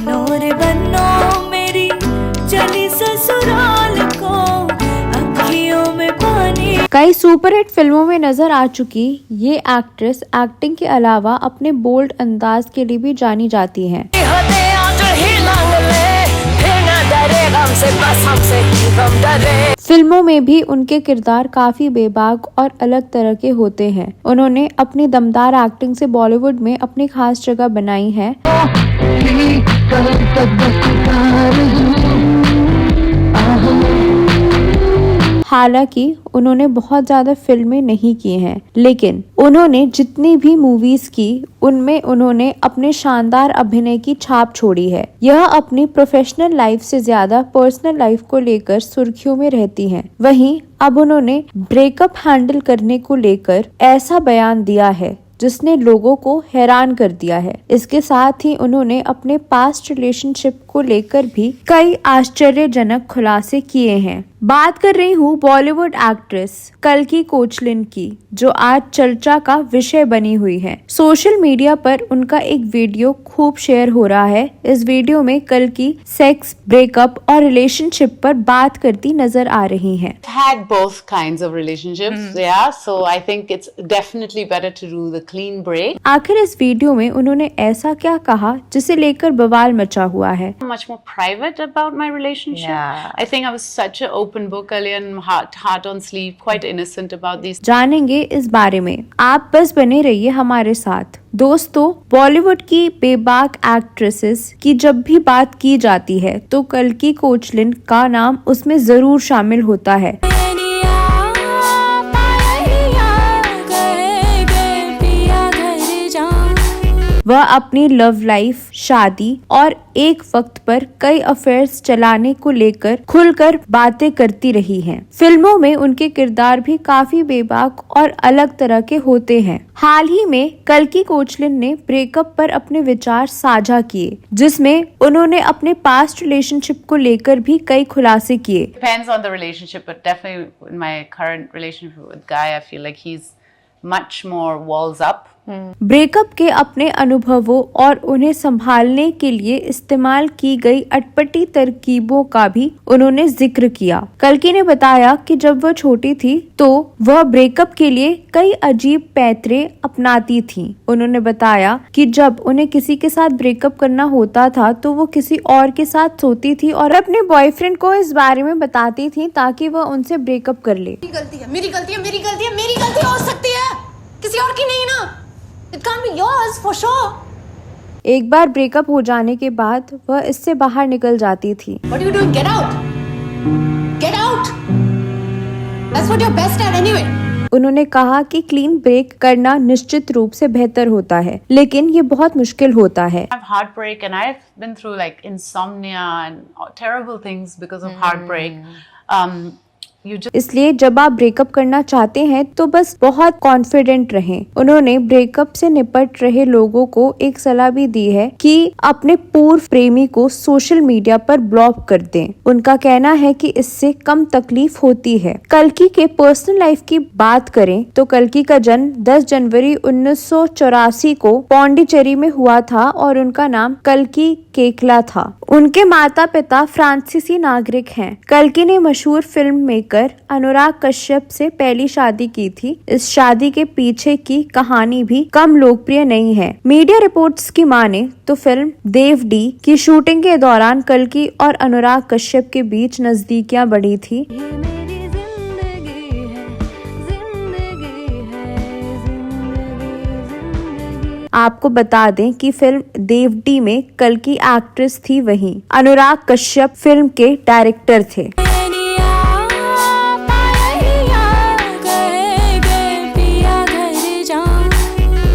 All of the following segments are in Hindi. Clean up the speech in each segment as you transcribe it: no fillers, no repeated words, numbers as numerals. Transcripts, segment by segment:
बन्नो रे बन्नो मेरी चली ससुराल को, अखियों में पानी। कई सुपरहिट फिल्मों में नजर आ चुकी ये एक्ट्रेस एक्टिंग के अलावा अपने बोल्ड अंदाज के लिए भी जानी जाती हैं। फिल्मों में भी उनके किरदार काफी बेबाक और अलग तरह के होते हैं। उन्होंने अपनी दमदार एक्टिंग से बॉलीवुड में अपनी खास जगह बनाई है। हालांकि उन्होंने बहुत ज्यादा फिल्में नहीं की हैं, लेकिन उन्होंने जितनी भी मूवीज की उनमें उन्होंने अपने शानदार अभिनय की छाप छोड़ी है। यह अपनी प्रोफेशनल लाइफ से ज्यादा पर्सनल लाइफ को लेकर सुर्खियों में रहती हैं। वहीं अब उन्होंने ब्रेकअप हैंडल करने को लेकर ऐसा बयान दिया है जिसने लोगों को हैरान कर दिया है। इसके साथ ही उन्होंने अपने पास्ट रिलेशनशिप को लेकर भी कई आश्चर्यजनक खुलासे किए हैं। बात कर रही हूँ बॉलीवुड एक्ट्रेस कल्कि कोचलिन की, जो आज चर्चा का विषय बनी हुई है। सोशल मीडिया पर उनका एक वीडियो खूब शेयर हो रहा है। इस वीडियो में कल्कि सेक्स, ब्रेकअप और रिलेशनशिप पर बात करती नजर आ रही हैं। Had both kinds of relationships, yeah. So I think it's definitely better to do the clean break. आखिर इस वीडियो में उन्होंने ऐसा क्या कहा जिसे लेकर बवाल मचा हुआ है? Much more private about my relationship. Yeah. I think I was such an open book earlier and heart on sleeve, quite innocent about these. जानेंगे इस बारे में, आप बस बने रहिए हमारे साथ। दोस्तों, बॉलीवुड की बेबाक एक्ट्रेसेस की जब भी बात की जाती है तो कल्कि कोचलिन का नाम उसमें जरूर शामिल होता है। वह अपनी लव लाइफ, शादी और एक वक्त पर कई अफेयर्स चलाने को लेकर खुलकर बातें करती रही हैं। फिल्मों में उनके किरदार भी काफी बेबाक और अलग तरह के होते हैं। हाल ही में कल्कि कोचलिन ने ब्रेकअप पर अपने विचार साझा किए, जिसमें उन्होंने अपने पास्ट रिलेशनशिप को लेकर भी कई खुलासे किए। Depends on the relationship, but definitely in my current relationship with Guy, I feel like he's much more walls up. Breakup के अपने अनुभवों और उन्हें संभालने के लिए इस्तेमाल की गई अटपटी तरकीबों का भी उन्होंने जिक्र किया। कल्कि ने बताया कि जब वह छोटी थी तो वह ब्रेकअप के लिए कई अजीब पैंतरे अपनाती थीं। उन्होंने बताया कि जब उन्हें किसी के साथ ब्रेकअप करना होता था तो वो किसी और के साथ सोती थी और अपने बॉयफ्रेंड को इस बारे में बताती थी ताकि वह उनसे ब्रेकअप कर ले। मेरी गलती है, मेरी गलती है, मेरी गलती है, मेरी गलती हो सकती है, किसी और की नहीं ना। It can't be yours for sure. एक बार ब्रेकअप हो जाने के बाद वह इससे बाहर निकल जाती थी। What are you doing? Get out! Get out! That's what you're best at anyway. उन्होंने कहा कि क्लीन ब्रेक करना निश्चित रूप से बेहतर होता है, लेकिन ये बहुत मुश्किल होता है। I have heartbreak and I've been through like insomnia and terrible things because of heartbreak. इसलिए जब आप ब्रेकअप करना चाहते हैं तो बस बहुत कॉन्फिडेंट रहें। उन्होंने ब्रेकअप से निपट रहे लोगों को एक सलाह भी दी है कि अपने पूर्व प्रेमी को सोशल मीडिया पर ब्लॉक कर दें। उनका कहना है कि इससे कम तकलीफ होती है। कल्कि के पर्सनल लाइफ की बात करें तो कल्कि का जन्म 10 जनवरी 1984 को पौंडीचेरी में हुआ था और उनका नाम कल्कि केकला था। उनके माता पिता फ्रांसीसी नागरिक हैं। कल्कि ने मशहूर फिल्म मेकर अनुराग कश्यप से पहली शादी की थी। इस शादी के पीछे की कहानी भी कम लोकप्रिय नहीं है। मीडिया रिपोर्ट्स की माने तो फिल्म देव डी की शूटिंग के दौरान कल्कि और अनुराग कश्यप के बीच नजदीकियां बढ़ी थी। आपको बता दें कि फिल्म देवडी में कल्कि एक्ट्रेस थी, वहीं अनुराग कश्यप फिल्म के डायरेक्टर थे।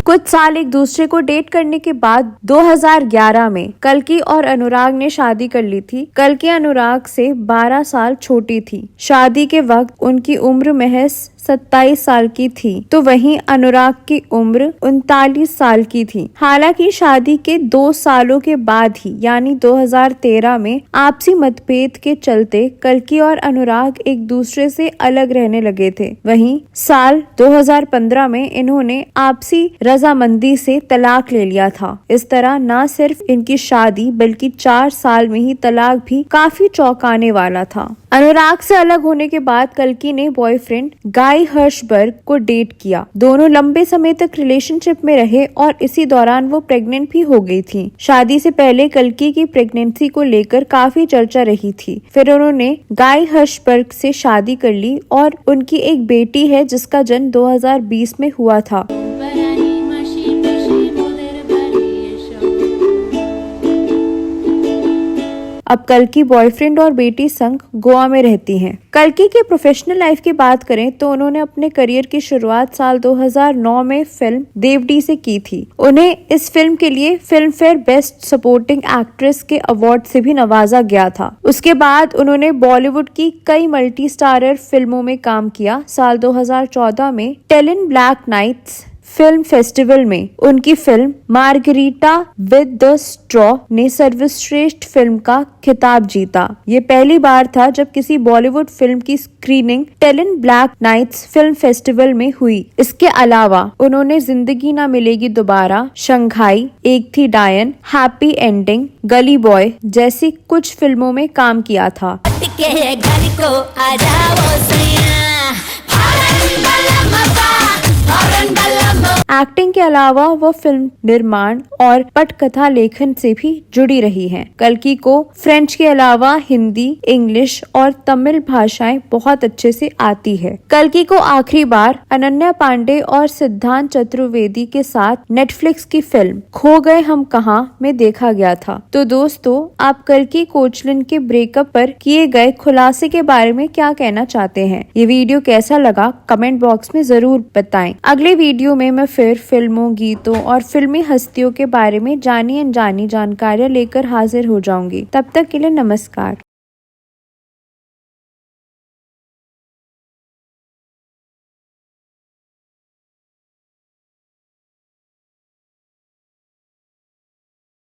कुछ साल एक दूसरे को डेट करने के बाद 2011 में कल्कि और अनुराग ने शादी कर ली थी। कल्कि अनुराग से 12 साल छोटी थी। शादी के वक्त उनकी उम्र महज 27 साल की थी तो वहीं अनुराग की उम्र 39 साल की थी। हालांकि शादी के 2 सालों के बाद ही यानी 2013 में आपसी मतभेद के चलते कल्कि और अनुराग एक दूसरे से अलग रहने लगे थे। वहीं साल 2015 में इन्होंने आपसी रजामंदी से तलाक ले लिया था। इस तरह न सिर्फ इनकी शादी बल्कि 4 साल में ही तलाक भी काफी चौंकाने वाला था। अनुराग से अलग होने के बाद कल्कि ने बॉयफ्रेंड गाय हर्षबर्ग को डेट किया। दोनों लंबे समय तक रिलेशनशिप में रहे और इसी दौरान वो प्रेग्नेंट भी हो गई थी। शादी से पहले कल्कि की प्रेगनेंसी को लेकर काफी चर्चा रही थी। फिर उन्होंने गाय हर्षबर्ग से शादी कर ली और उनकी एक बेटी है जिसका जन्म 2020 में हुआ था। अब कल्कि बॉयफ्रेंड और बेटी संग गोवा में रहती हैं। कल्कि की प्रोफेशनल लाइफ की बात करें तो उन्होंने अपने करियर की शुरुआत साल 2009 में फिल्म देवडी से की थी। उन्हें इस फिल्म के लिए film fair best supporting actress के अवार्ड से भी नवाजा गया था। उसके बाद उन्होंने बॉलीवुड की कई मल्टी स्टारर फिल्मों में काम किया। साल 2014 में Tallinn Black Nights Film Festival में उनकी film Margarita with the straw ने सर्वश्रेष्ठ फिल्म का खिताब जीता। ये पहली बार था जब किसी बॉलीवुड फिल्म की screening Tallinn Black Nights Film Festival में हुई। इसके अलावा उन्होंने जिंदगी ना मिलेगी दोबारा, शंघाई, एक थी डायन, हैप्पी एंडिंग, गली बॉय जैसी कुछ फिल्मों में काम किया था। एक्टिंग के अलावा वो फिल्म निर्माण और पटकथा लेखन से भी जुड़ी रही हैं। कल्कि को फ्रेंच के अलावा हिंदी, इंग्लिश और तमिल भाषाएं बहुत अच्छे से आती है। कल्कि को आखिरी बार अनन्या पांडे और सिद्धांत चतुर्वेदी के साथ नेटफ्लिक्स की फिल्म खो गए हम कहां में देखा गया था। तो दोस्तों, आप कल्कि कोचलिन के ब्रेकअप पर किए गए खुलासे के बारे में क्या कहना चाहते हैं? ये वीडियो कैसा लगा कमेंट बॉक्स में जरूर बताएं। अगले वीडियो में मैं फिर फिल्मों, गीतों और फिल्मी हस्तियों के बारे में जानी अनजानी जानकारियां लेकर हाजिर हो जाऊंगी। तब तक के लिए नमस्कार।